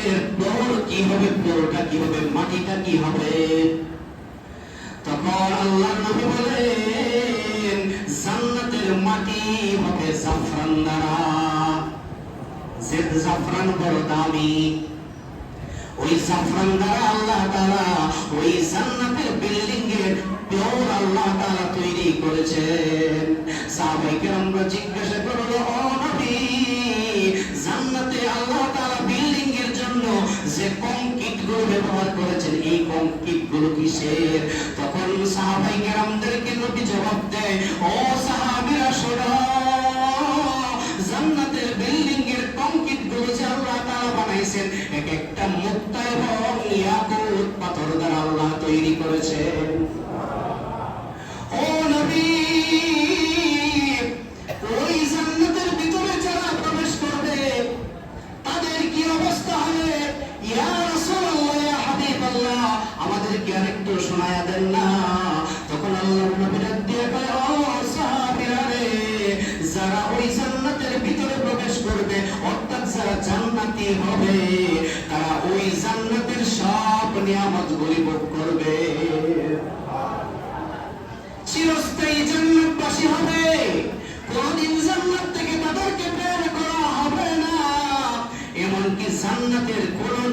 জান্নাতের ফ্লোর কি হবে, ফ্লোরটা কি হবে, মাটিটা কি হবে। তখন আল্লাহর নবী বলেন জান্নাতের মাটি হবে জাফরান দ্বারা, যে জাফরান বড় দামি। ওই জাফরান দ্বারা আল্লাহ তাআলা ওই জান্নাতের বিল্ডিং এর ফ্লোর আল্লাহ তাআলা তৈরি করেছেন। সাহাবায়ে কেরামরা জিজ্ঞাসা করলো, ও নবী, জান্নাতে আল্লাহ তাআলা বিল্ডিং এর জন্য যে কংক্রিট গুলো ব্যবহার করেছেন, এই কংক্রিট গুলো কিসের? তখন সাহাবায়ে কেরামদেরকে নবী জবাব দেয়, ও সাহাবীরা শোনো, জান্নাতের বিল্ডিং এর কংক্রিট গুলো যে আল্লাহ তাআলা বানাইছেন এক একটা মুক্তা এবং ইয়াকুত পাথর দ্বারা আল্লাহ তৈরি করেছেন। ও নবী, ওই জান্নাতের ভিতরে যারা প্রবেশ করবে তাদের কি অবস্থা হবে? ইয়া রাসূলুল্লাহ, ইয়া হাবিবাল্লাহ, আমাদেরকে আরেকটু শোনায়া দেন না। তখন আল্লাহর নবী ডাক দিয়ে কয়, ও সাহাবীরা রে, যারা ওই জান্নাতের ভিতরে প্রবেশ করবে, অর্থাৎ যারা জান্নাতি হবে, তারা ওই জান্নাতের সব নিয়ামতগুলি ভোগ করবে, চিরস্থায়ী জান্নাতবাসী হবে, কোনদিন জান্নাত থেকে তাদেরকে বের করা হবে না। এমনকি জান্নাতের কোন